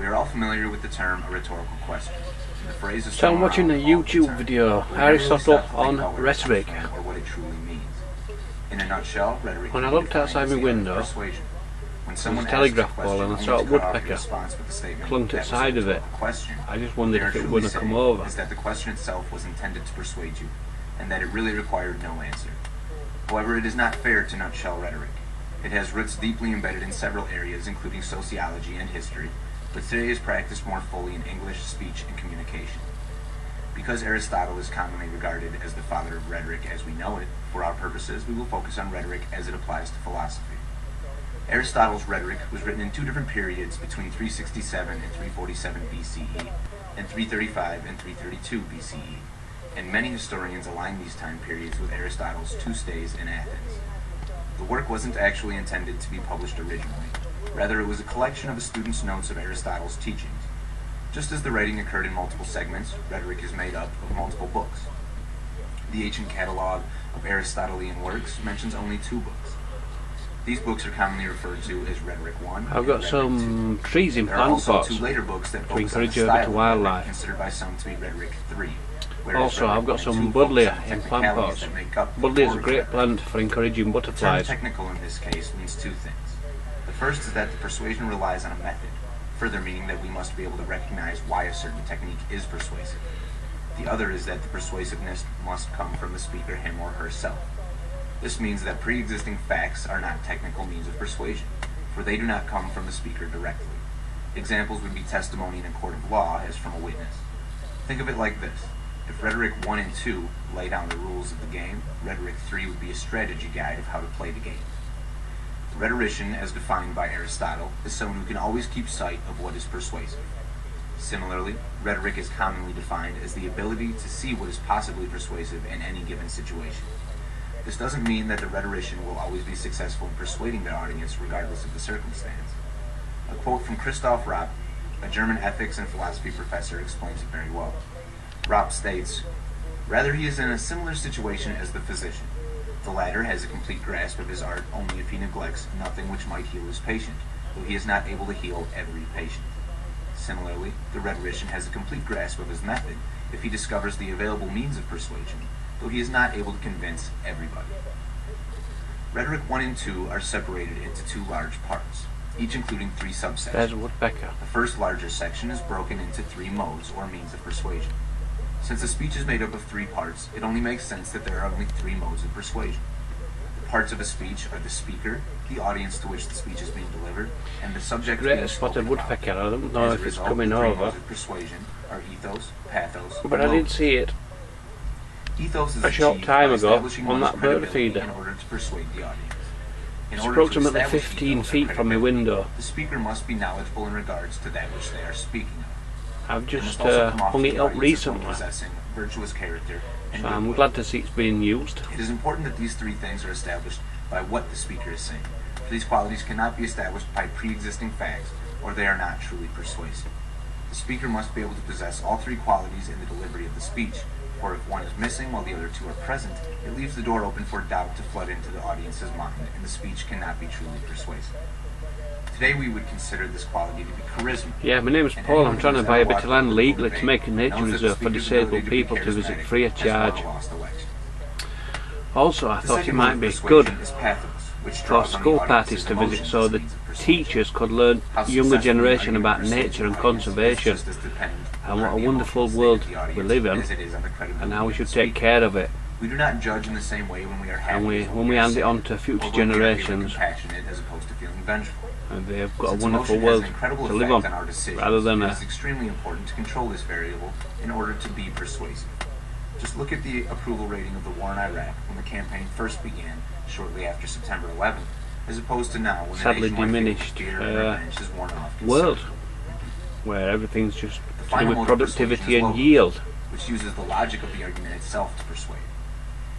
We are all familiar with the term a rhetorical question. The phrase is So I'm watching a YouTube video, Aristotle on rhetoric. Or what it truly means. In a nutshell, rhetoric. When I looked outside my window, there was a telegraph pole and I saw a woodpecker clung to the side of it. I just wondered if it wouldn't come over. Is that the question itself was intended to persuade you, and that it really required no answer. However, it is not fair to nutshell rhetoric. It has roots deeply embedded in several areas, including sociology and history, but today is practiced more fully in English, speech, and communication. Because Aristotle is commonly regarded as the father of rhetoric as we know it, for our purposes, we will focus on rhetoric as it applies to philosophy. Aristotle's rhetoric was written in two different periods between 367 and 347 BCE, and 335 and 332 BCE, and many historians align these time periods with Aristotle's two stays in Athens. The work wasn't actually intended to be published originally. Rather, it was a collection of a student's notes of Aristotle's teachings. Just as the writing occurred in multiple segments, rhetoric is made up of multiple books. The ancient catalog of Aristotelian works mentions only 2 books. These books are commonly referred to as Rhetoric 1. I've got some trees in plant pots to encourage urban wildlife. Considered by some to be Rhetoric 3. Also, I've got some buddleia in plant pots. Buddleia is a great plant for encouraging butterflies. Technical in this case means 2 things. The first is that the persuasion relies on a method, further meaning that we must be able to recognize why a certain technique is persuasive. The other is that the persuasiveness must come from the speaker, him or herself. This means that pre-existing facts are not technical means of persuasion, for they do not come from the speaker directly. Examples would be testimony in a court of law as from a witness. Think of it like this. If Rhetoric 1 and 2 lay down the rules of the game, Rhetoric 3 would be a strategy guide of how to play the game. The rhetorician, as defined by Aristotle, is someone who can always keep sight of what is persuasive. Similarly, rhetoric is commonly defined as the ability to see what is possibly persuasive in any given situation. This doesn't mean that the rhetorician will always be successful in persuading their audience regardless of the circumstance. A quote from Christoph Rapp, a German ethics and philosophy professor, explains it very well. Rapp states, "Rather he is in a similar situation as the physician. The latter has a complete grasp of his art only if he neglects nothing which might heal his patient, though he is not able to heal every patient. Similarly, the rhetorician has a complete grasp of his method if he discovers the available means of persuasion, though he is not able to convince everybody." Rhetoric 1 and 2 are separated into 2 large parts, each including 3 subsections. There's a woodpecker. The first larger section is broken into 3 modes or means of persuasion. Since a speech is made up of 3 parts, it only makes sense that there are only 3 modes of persuasion. The parts of a speech are the speaker, the audience to which the speech is being delivered, and the subject being Great spotted woodpecker. I don't know if it's coming the 3 over. modes of persuasion are ethos, pathos, But I did see it ethos is a short achieved time by ago establishing on one's that bird credibility feeder. in order to persuade the audience. In It's order to approximately establish 15 ethos feet and from my credibility, window. the speaker must be knowledgeable in regards to that which they are speaking of. I've They just must also come off hung to it the up audience as one recently, possessing virtuous character and so I'm goodwill. glad to see it's being used. It is important that these 3 things are established by what the speaker is saying, for these qualities cannot be established by pre-existing facts, or they are not truly persuasive. The speaker must be able to possess all 3 qualities in the delivery of the speech, for if one is missing while the other 2 are present, it leaves the door open for doubt to flood into the audience's mind, and the speech cannot be truly persuasive. Today we would consider this quality to be charisma. Yeah, my name is Paul. I'm trying to buy a bit of land legally to make a nature reserve for disabled people to visit free of charge. Also, I thought it might be good for school parties to visit so the teachers could learn younger generation about nature and conservation and what a wonderful world we live in and how we should take care of it. We do not judge in the same way when we are happy And when we hand it on to future generations, as opposed to feeling vengeful. and they've got a wonderful world to live on, rather than It is extremely important to control this variable in order to be persuasive. Just look at the approval rating of the war in Iraq when the campaign first began, shortly after September 11th, as opposed to now when sadly the diminished fear and revenge has worn off. world, where everything's just The to do final with mode of productivity persuasion is and logic, yield. which uses the logic of the argument itself to persuade.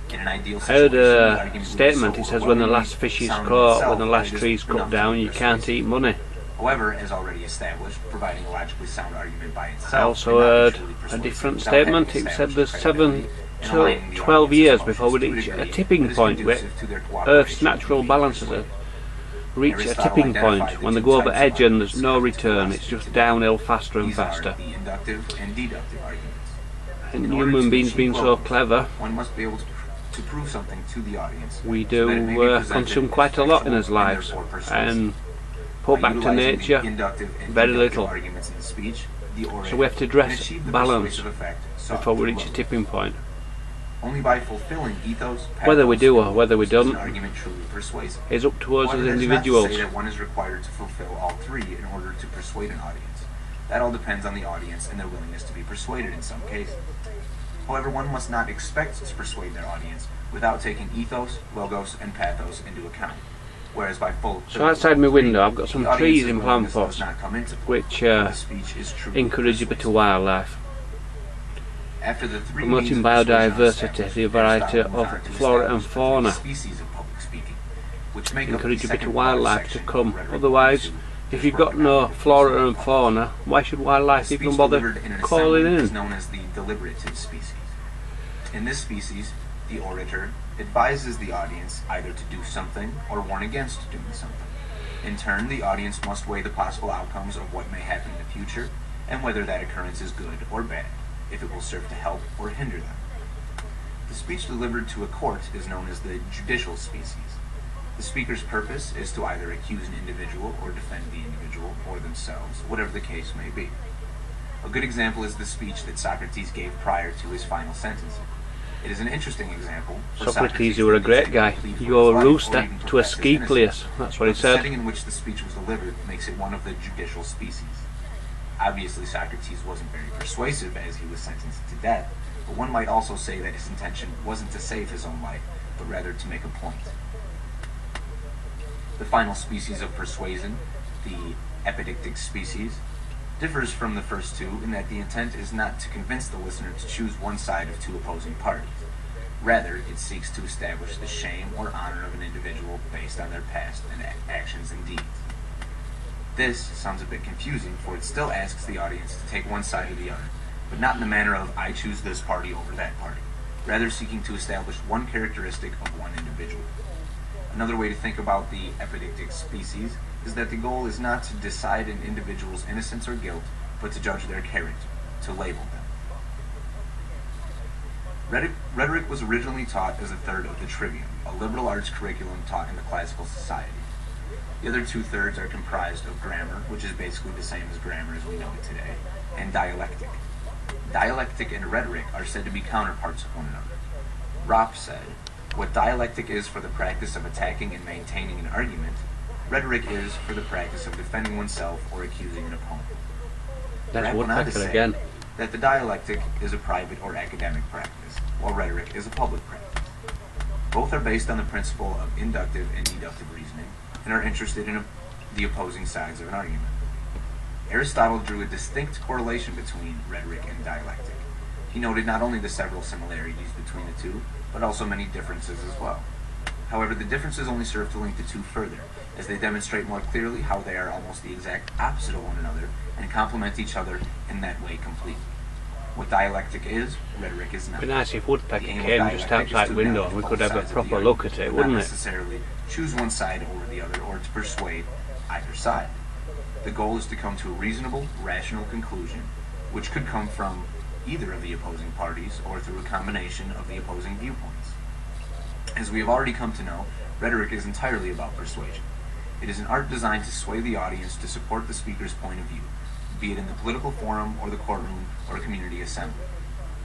In an ideal I situation, heard the a argument would be statement, so it says when the overwhelmingly last fish is sound in caught, itself when the that last it is tree is cut enough to down, be you can't persuasive. eat money. However, as already established, providing a logically sound argument by itself I also cannot be heard truly a persuasive different without statement. having It said there's established 7 credibility and to aligning the 12 audience's years emotions before we to a reach a degree tipping that is point where conducive to their Earth's cooperation natural and being balances persuaded. reach a tipping point, when they go over edge and there's no return, it's just downhill faster and faster. The inductive and deductive arguments. And human beings being so clever, one must be able to prove something to the audience. We do consume quite a lot in our lives, and put back to nature very little. So we have to address balance before we reach a tipping point. Only by fulfilling ethos, whether we do or whether we don't, argument truly persuasive. Is up to us as individuals. Not to say that one is required to fulfill all three in order to persuade an audience. That all depends on the audience and their willingness to be persuaded in some cases. However, one must not expect to persuade their audience without taking ethos, logos, and pathos into account. Whereas by full... So outside my window I've got some trees in plant pots which encourage a bit of wildlife. Promoting biodiversity, the variety of flora and fauna. Encourage a bit of wildlife to come. Otherwise, if you've got no flora and fauna, why should wildlife even bother calling in? Is known as the deliberative species. In this species, the orator advises the audience either to do something or warn against doing something. In turn, the audience must weigh the possible outcomes of what may happen in the future and whether that occurrence is good or bad, if it will serve to help or hinder them. The speech delivered to a court is known as the judicial species. The speaker's purpose is to either accuse an individual or defend the individual or themselves, whatever the case may be. A good example is the speech that Socrates gave prior to his final sentencing. It is an interesting example. Socrates, you were a great guy. You're a rooster to a ski place. That's what he said. The setting in which the speech was delivered makes it one of the judicial species. Obviously, Socrates wasn't very persuasive as he was sentenced to death, but one might also say that his intention wasn't to save his own life, but rather to make a point. The final species of persuasion, the epidictic species, differs from the first two in that the intent is not to convince the listener to choose one side of two opposing parties. Rather, it seeks to establish the shame or honor of an individual based on their past and actions and deeds. This sounds a bit confusing, for it still asks the audience to take one side or the other, but not in the manner of I choose this party over that party, rather seeking to establish one characteristic of one individual. Another way to think about the epidictic species is that the goal is not to decide an individual's innocence or guilt, but to judge their character, to label them. Rhetoric was originally taught as a third of the trivium, a liberal arts curriculum taught in the classical society. The other 2/3 are comprised of grammar, which is basically the same as grammar as we know it today, and dialectic. Dialectic and rhetoric are said to be counterparts of one another. Ropp said, "What dialectic is for the practice of attacking and maintaining an argument, rhetoric is for the practice of defending oneself or accusing an opponent." That's woodpecker again. That the dialectic is a private or academic practice, while rhetoric is a public practice. Both are based on the principle of inductive and deductive reasoning, and are interested in the opposing sides of an argument. Aristotle drew a distinct correlation between rhetoric and dialectic. He noted not only the several similarities between the two, but also many differences as well. However, the differences only serve to link the two further, as they demonstrate more clearly how they are almost the exact opposite of one another, and complement each other in that way completely. What dialectic is, rhetoric is not. It'd be nice if woodpecker came just outside window and we could have a proper look at it, wouldn't it? Not necessarily choose one side over the other, or to persuade either side. The goal is to come to a reasonable, rational conclusion, which could come from either of the opposing parties, or through a combination of the opposing viewpoints. As we have already come to know, rhetoric is entirely about persuasion. It is an art designed to sway the audience to support the speaker's point of view, be it in the political forum or the courtroom or community assembly.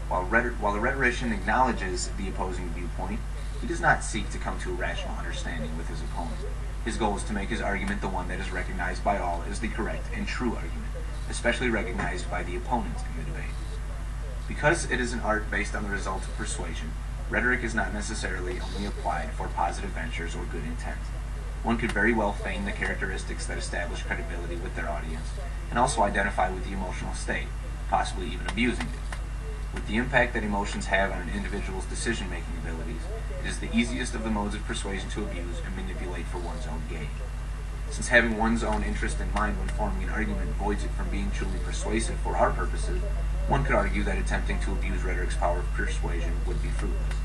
While the rhetorician acknowledges the opposing viewpoint, he does not seek to come to a rational understanding with his opponent. His goal is to make his argument the one that is recognized by all as the correct and true argument, especially recognized by the opponent in the debate. Because it is an art based on the result of persuasion, rhetoric is not necessarily only applied for positive ventures or good intent. One could very well feign the characteristics that establish credibility with their audience, and also identify with the emotional state, possibly even abusing it. With the impact that emotions have on an individual's decision-making abilities, it is the easiest of the modes of persuasion to abuse and manipulate for one's own gain. Since having one's own interest in mind when forming an argument voids it from being truly persuasive for our purposes, one could argue that attempting to abuse rhetoric's power of persuasion would be fruitless.